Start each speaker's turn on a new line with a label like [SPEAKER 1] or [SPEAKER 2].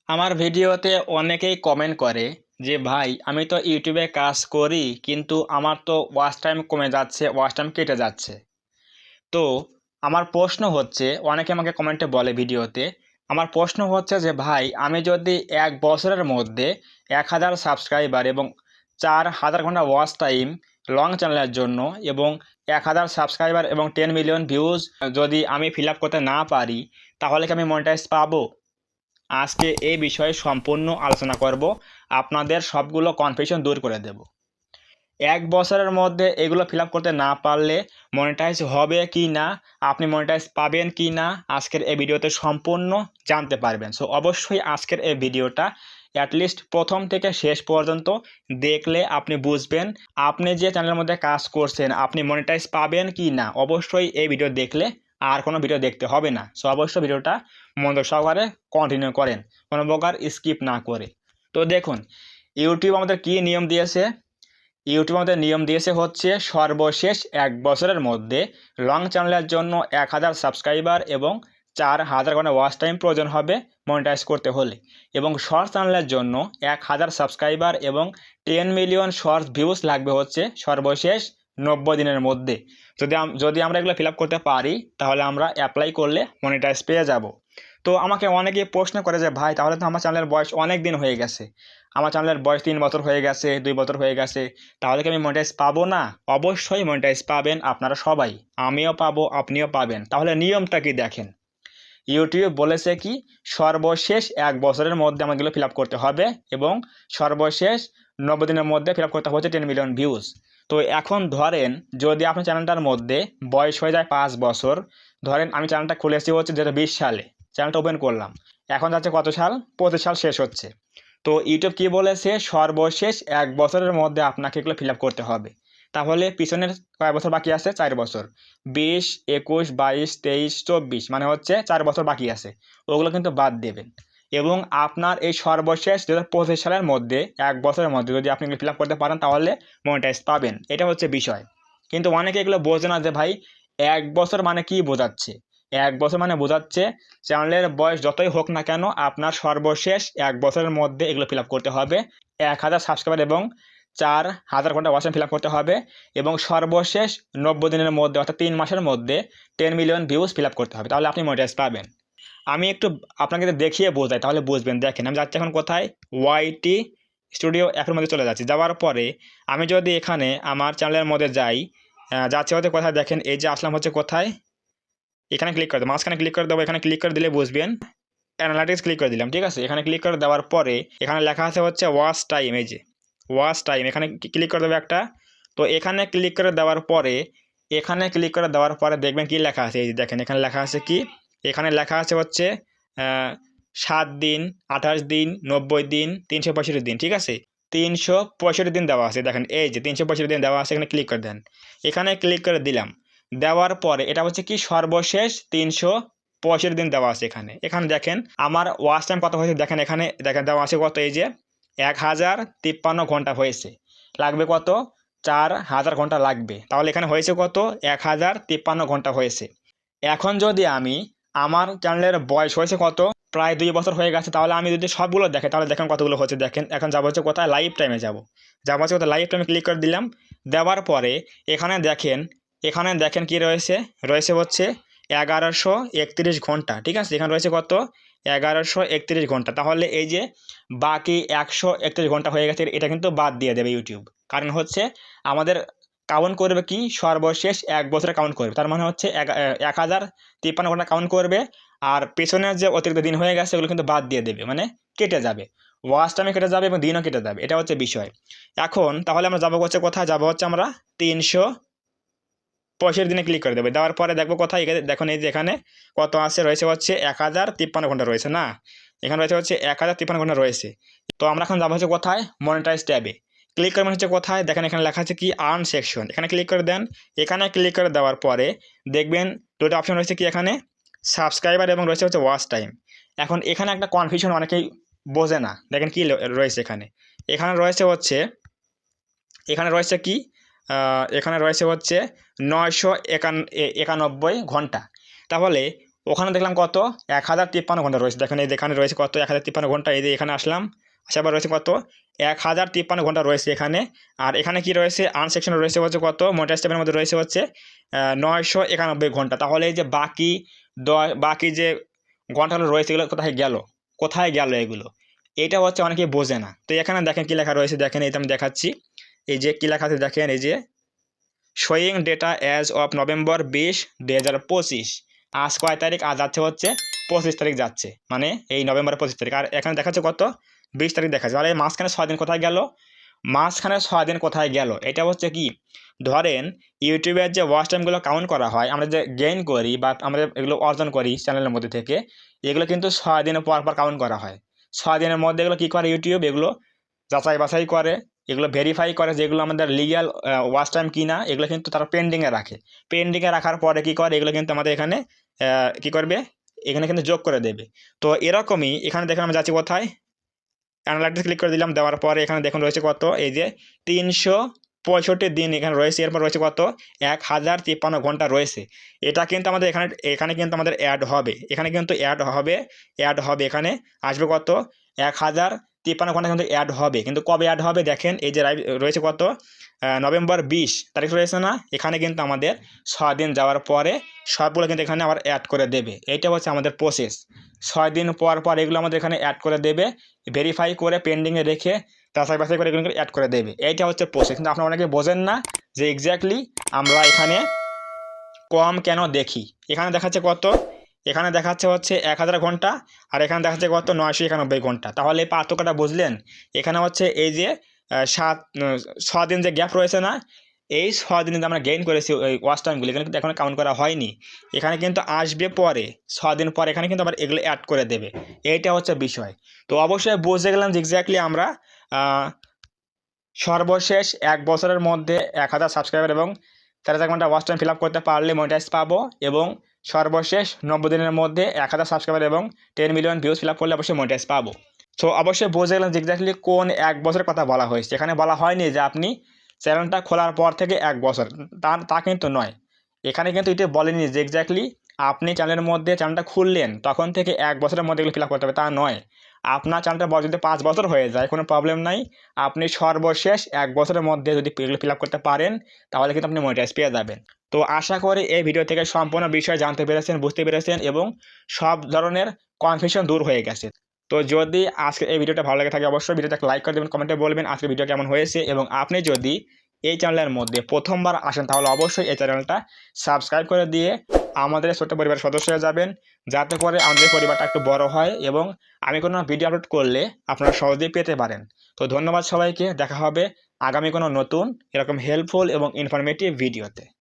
[SPEAKER 1] আমার ভিডিওতে অনেকেই কমেন্ট করে যে ভাই আমি তো ইউটিউবে কাজ করি কিন্তু আমার তো ওয়াচ টাইম কমে যাচ্ছে, ওয়াচ টাইম কেটে যাচ্ছে। তো আমার প্রশ্ন হচ্ছে, অনেকে আমাকে কমেন্টে বলে ভিডিওতে, আমার প্রশ্ন হচ্ছে যে ভাই আমি যদি 1 বছরের মধ্যে 1000 সাবস্ক্রাইবার এবং 4000 ঘন্টা ওয়াচ টাইম লং চ্যানেলের জন্য এবং 1000 সাবস্ক্রাইবার এবং 10 মিলিয়ন ভিউজ যদি আমি ফিল আপ করতে না পারি, তাহলে কি আমি মনিটাইজ পাবো? আজকে এই বিষয়ে সম্পূর্ণ আলোচনা করব, আপনাদের সবগুলো কনফিউশন দূর করে দেব। 1 বছরের মধ্যে এগুলো ফিল আপ করতে না পারলে মনিটাইজ হবে কি না, আপনি মনিটাইজ পাবেন কি না, আজকের এই ভিডিওতে সম্পূর্ণ জানতে পারবেন। সো অবশ্যই আজকের এই ভিডিওটা অ্যাটলিস্ট প্রথম থেকে শেষ পর্যন্ত দেখলে আপনি বুঝবেন আপনি যে চ্যানেলের মধ্যে কাজ করছেন আপনি মনিটাইজ পাবেন কি না। অবশ্যই এই ভিডিও দেখলে আর কোনো ভিডিও দেখতে হবে না। সো অবশ্যই ভিডিওটা মনোযোগ সহকারে কন্টিনিউ করেন, কোনো প্রকার স্কিপ না করে। তো দেখুন, ইউটিউব আমাদের কী নিয়ম দিয়েছে। ইউটিউব আমাদের নিয়ম দিয়েছে হচ্ছে সর্বশেষ 1 বছরের মধ্যে লং চ্যানেলের জন্য 1000 সাবস্ক্রাইবার এবং 4000 ঘন্টা ওয়াচ টাইম প্রয়োজন হবে মনিটাইজ করতে হলে, এবং শর্ট চ্যানেলের জন্য 1000 সাবস্ক্রাইবার এবং 10 মিলিয়ন শর্টস ভিউজ লাগবে হচ্ছে সর্বশেষ 90 দিনের মধ্যে। যদি আমরা এগুলো ফিল আপ করতে পারি তাহলে আমরা অ্যাপ্লাই করলে মনিটাইজ পেয়ে যাব। তো আমাকে অনেকেই প্রশ্ন করে যে ভাই তাহলে তো আমার চ্যানেলের বয়স অনেক দিন হয়ে গেছে, আমার চ্যানেলের বয়স 3 বছর হয়ে গেছে, 2 বছর হয়ে গেছে, তাহলে কি আমি মনিটাইজ পাবো না? অবশ্যই মনিটাইজ পাবেন আপনারা সবাই, আমিও পাবো, আপনিও পাবেন। তাহলে নিয়মটা কি দেখেন, ইউটিউব বলেছে কি সর্বশেষ 1 বছরের মধ্যে আমাদেরগুলো ফিল আপ করতে হবে এবং সর্বশেষ 90 দিনের মধ্যে ফিল আপ করতে হচ্ছে 10 মিলিয়ন ভিউজ। তো এখন ধরেন যদি আপনার চ্যানেলটার মধ্যে বয়স হয়ে যায় 5 বছর, ধরেন আমি চ্যানেলটা খুলেছি হচ্ছে 2020 সালে, চ্যানেলটা ওপেন করলাম, এখন যাচ্ছে কত সাল, 25 সাল শেষ হচ্ছে। তো ইউটিউব কি বলেছে সর্বশেষ 1 বছরের মধ্যে আপনাকে এগুলো ফিল আপ করতে হবে। তাহলে পিছনের কয় বছর বাকি আছে? 4 বছর, 20, 21, 22, 23, 24, মানে হচ্ছে 4 বছর বাকি আছে, ওগুলো কিন্তু বাদ দেবেন। এবং আপনার এই সর্বশেষ 2025 সালের মধ্যে 1 বছরের মধ্যে যদি আপনি এগুলো ফিল আপ করতে পারেন তাহলে মনিটাইজ পাবেন, এটা হচ্ছে বিষয়। কিন্তু অনেকে এগুলো বোঝে না যে ভাই 1 বছর মানে কি বোঝাচ্ছে। 1 বছর মানে বোঝাচ্ছে চ্যানেলের বয়স যতই হোক না কেন আপনার সর্বশেষ 1 বছরের মধ্যে এগুলো ফিল আপ করতে হবে, 1000 সাবস্ক্রাইবার এবং 4000 ঘন্টা ওয়াচ টাইম ফিল আপ করতে হবে, এবং সর্বশেষ 90 দিনের মধ্যে অর্থাৎ 3 মাসের মধ্যে 10 মিলিয়ন ভিউজ ফিল আপ করতে হবে, তাহলে আপনি মনিটাইজ পাবেন। আমি একটু আপনাকে দেখিয়ে বোঝাই তাহলে বুঝবেন। দেখেন আমি যাচ্ছি এখন কোথায়, ওয়াইটি স্টুডিও অ্যাপের মধ্যে চলে যাচ্ছি। যাওয়ার পরে আমি যদি এখানে আমার চ্যানেলের মধ্যে যাই, যাচ্ছে হচ্ছে কোথায়, দেখেন এই যে আসলাম হচ্ছে কোথায়, এখানে ক্লিক করে দেবো, মাঝখানে ক্লিক করে দেবো, এখানে ক্লিক করে দিলে বুঝবেন। অ্যানালাইটিক্স ক্লিক করে দিলাম, ঠিক আছে। এখানে ক্লিক করে দেওয়ার পরে এখানে লেখা আছে হচ্ছে ওয়াচ টাইম, এই যে ওয়াচ টাইম, এখানে ক্লিক করে দেবো একটা। তো এখানে ক্লিক করে দেওয়ার পরে দেখবেন কি লেখা আছে, এই যে দেখেন এখানে লেখা আছে কি, এখানে লেখা আছে হচ্ছে 7 দিন, 28 দিন, 90 দিন, 365 দিন, ঠিক আছে। 365 দিন দেওয়া আছে, দেখেন এই যে 365 দিন দেওয়া আছে, এখানে ক্লিক করে দেন। এখানে ক্লিক করে দিলাম, দেওয়ার পরে এটা হচ্ছে কি সর্বশেষ 365 দিন দেওয়া আছে। এখানে দেখেন আমার ওয়াচ টাইম কত হয়েছে, দেখেন এখানে দেখেন দেওয়া আছে কত, এই যে 1053 ঘন্টা হয়েছে, লাগবে কত, 4000 ঘন্টা লাগবে। তাহলে এখানে হয়েছে কত, 1053 ঘন্টা হয়েছে। এখন যদি আমি আমার চ্যানেলের বয়স হয়েছে কত, প্রায় 2 বছর হয়ে গেছে, তাহলে আমি যদি সবগুলো দেখে তাহলে দেখেন কতগুলো হচ্ছে। দেখেন এখন যাবো হচ্ছে কোথায়, লাইভ টাইমে যাবো হচ্ছে কোথায়, লাইভ টাইমে ক্লিক করে দিলাম। দেওয়ার পরে এখানে দেখেন কি রয়েছে হচ্ছে 1131 ঘন্টা, ঠিক আছে। এখানে রয়েছে কত, 1131 ঘন্টা। তাহলে এই যে বাকি 131 ঘন্টা হয়ে গেছে, এটা কিন্তু বাদ দিয়ে দেবে ইউটিউব। কারণ হচ্ছে আমাদের কাউন্ট করবে কি সর্বশেষ 1 বছরে কাউন্ট করবে, তার মানে হচ্ছে 1053 ঘন্টা কাউন্ট করবে, আর পেছনের যে অতিরিক্ত দিন হয়ে গেছে ওগুলো কিন্তু বাদ দিয়ে দেবে, মানে কেটে যাবে, ওয়াচ টাইমে কেটে যাবে এবং দিনও কেটে যাবে, এটা হচ্ছে বিষয়। এখন তাহলে আমরা যাবো হচ্ছে কোথায়, যাবো হচ্ছে আমরা 365 দিনে ক্লিক করে দেবে। দেওয়ার পরে দেখবো কোথায়, দেখুন এই যে এখানে কত আছে, রয়েছে হচ্ছে 1053 ঘন্টা রয়েছে না, এখানে রয়েছে হচ্ছে 1053 ঘন্টা রয়েছে। তো আমরা এখন যাবো হচ্ছে কোথায়, মনিটাইজ ট্যাবে ক্লিক করবেন হচ্ছে কোথায়, দেখেন এখানে লেখা আছে কি আর্ন সেকশন, এখানে ক্লিক করে দেন। এখানে ক্লিক করে দেওয়ার পরে দেখবেন দুটো অপশন রয়েছে কি, এখানে সাবস্ক্রাইবার এবং রয়েছে হচ্ছে ওয়াচ টাইম। এখন এখানে একটা কনফিউশন অনেকেই বোঝে না, দেখেন কি রয়েছে এখানে রয়েছে কি, এখানে রয়েছে হচ্ছে 991 ঘন্টা। তাহলে ওখানে দেখলাম কত 1053 ঘন্টা রয়েছে। দেখেন এই যেখানে রয়েছে কত 1053 ঘন্টা, এই যে এখানে আসলাম, আবার রয়েছে কত 1053 ঘন্টা রয়েছে এখানে। আর এখানে কি রয়েছে আনসেকশনে রয়েছে হচ্ছে কত মনিটাইজ ট্যাবের মধ্যে রয়েছে হচ্ছে 991 ঘন্টা। তাহলে এই যে বাকি যে ঘন্টাগুলো রয়েছে এগুলো কোথায় গেল এগুলো, এটা হচ্ছে অনেকে বোঝে না। তো এখানে দেখেন কি লেখা রয়েছে, দেখেন এই তো আমি দেখাচ্ছি, এই যে কি লেখা আছে দেখেন, এই যে showing data as of November 20, 2025। আজ কয় তারিখ? আজ যাচ্ছে হচ্ছে 25 তারিখ যাচ্ছে, মানে এই নভেম্বরের 25 তারিখ। আর এখানে দেখাচ্ছে কত 20 তারিখ দেখাচ্ছে। তাহলে মাঝখানে 6 দিন কোথায় গেল? মাঝখানে 6 দিন কোথায় গেল? এটা হচ্ছে কি, ধরেন ইউটিউবের যে ওয়াচ টাইমগুলো কাউন্ট করা হয়, আমরা যে গেইন করি বা আমরা এগুলো অর্জন করি চ্যানেলের মধ্যে থেকে, এগুলো কিন্তু 6 দিনের পর কাউন্ট করা হয়। 6 দিনের মধ্যে এগুলো কী করে ইউটিউব, এগুলো যাচাই বাছাই করে, এগুলো ভেরিফাই করে যেগুলো আমাদের লিগ্যাল ওয়াচ টাইম কিনা, এগুলো কিন্তু তারা পেন্ডিংয়ে রাখে। পেন্ডিংয়ে রাখার পরে কী করে, এগুলো কিন্তু আমাদের এখানে কী করবে, এখানে কিন্তু যোগ করে দেবে। তো এরকমই এখানে দেখেন আমি যাচ্ছি কোথায়, অ্যানালাইটিক্স ক্লিক করে দিলাম, দেওয়ার পরে এখানে দেখুন রয়েছে কত, এই যে 365 দিন এখানে রয়েছে। এরপর রয়েছে কত 1053 ঘন্টা রয়েছে। এটা কিন্তু আমাদের এখানে কিন্তু আমাদের অ্যাড হবে, এখানে কিন্তু অ্যাড হবে এখানে আসবে কত 1053 ঘন্টা কিন্তু অ্যাড হবে। কিন্তু কবে অ্যাড হবে দেখেন, এই যে রয়েছে কত নভেম্বর 20 তারিখ রয়েছে না, এখানে কিন্তু আমাদের 6 দিন যাওয়ার পরে সবগুলো কিন্তু এখানে আবার অ্যাড করে দেবে। এইটা হচ্ছে আমাদের প্রসেস। 6 দিন পর এগুলো আমাদের এখানে অ্যাড করে দেবে, ভেরিফাই করে পেন্ডিংয়ে রেখে যাচাই বাছাই করে এগুলো অ্যাড করে দেবে। এইটা হচ্ছে প্রসেস। কিন্তু আপনারা অনেকে বোঝেন না যে এক্স্যাক্টলি আমরা এখানে কম কেন দেখি। এখানে দেখাচ্ছে কত, এখানে দেখাচ্ছে হচ্ছে 1000 ঘন্টা, আর এখানে দেখাচ্ছে কত 991 ঘন্টা। তাহলে এই পার্থক্যটা বুঝলেন? এখানে হচ্ছে এই যে 6 দিন যে গ্যাপ রয়েছে না, এই 6 দিনে যে আমরা গেইন করেছি ওই ওয়াচ টাইমগুলো, এখানে কিন্তু এখন কাউন্ট করা হয়নি, এখানে কিন্তু আসবে পরে 6 দিন পরে এখানে কিন্তু আবার এগুলো অ্যাড করে দেবে। এইটা হচ্ছে বিষয়। তো অবশ্যই বুঝে গেলাম যে এক্স্যাক্টলি আমরা সর্বশেষ 1 বছরের মধ্যে 1000 সাবস্ক্রাইবার এবং 4000 ঘন্টা ওয়াচ টাইম ফিল আপ করতে পারলে মনিটাইজ পাবো, এবং সর্বশেষ 90 দিনের মধ্যে 1000 সাবস্ক্রাইবার এবং 10 মিলিয়ন ভিউজ ফিল আপ করলে অবশ্যই মনিটাইজ পাবো। সো অবশ্যই বুঝে গেলাম যে এক্স্যাক্টলি কোন 1 বছরের কথা বলা হয়েছে। এখানে বলা হয়নি যে আপনি চ্যানেলটা খোলার পর থেকে 1 বছর, তা কিন্তু নয়। এখানে কিন্তু এটা বলেনি যে এক্স্যাক্টলি আপনি চ্যানেলের মধ্যে চ্যানেলটা খুললেন তখন থেকে 1 বছরের মধ্যে এগুলো ফিল আপ করতে হবে, তা নয়। আপনার চ্যানেলটা বয়স যদি 5 বছর হয়ে যায় কোনো প্রবলেম নাই, আপনি সর্বশেষ 1 বছরের মধ্যে যদি এগুলো ফিল আপ করতে পারেন তাহলে কিন্তু আপনি মনিটাইজ পেয়ে যাবেন। তো আশা করি এই ভিডিও থেকে সম্পূর্ণ বিষয় জানতে পেরেছেন, বুঝতে পেরেছেন এবং সব ধরনের কনফিউশন দূর হয়ে গেছে। তো যদি আজকে এই ভিডিওটা ভালো লাগে থাকে অবশ্যই ভিডিওটা লাইক করে দেবেন, কমেন্টে বলবেন আজকে ভিডিও কেমন হয়েছে, এবং আপনি যদি এই চ্যানেলের মধ্যে প্রথমবার আসেন তাহলে অবশ্যই এই চ্যানেলটা সাবস্ক্রাইব করে দিয়ে আমাদের ছোট্ট পরিবারের সদস্য হয়ে যাবেন, যাতে করে আমাদের পরিবারটা একটু বড় হয় এবং আমি কোনো ভিডিও আপলোড করলে আপনারা সহজেই পেতে পারেন। তো ধন্যবাদ সবাইকে, দেখা হবে আগামী কোনো নতুন এরকম হেল্পফুল এবং ইনফরমেটিভ ভিডিওতে।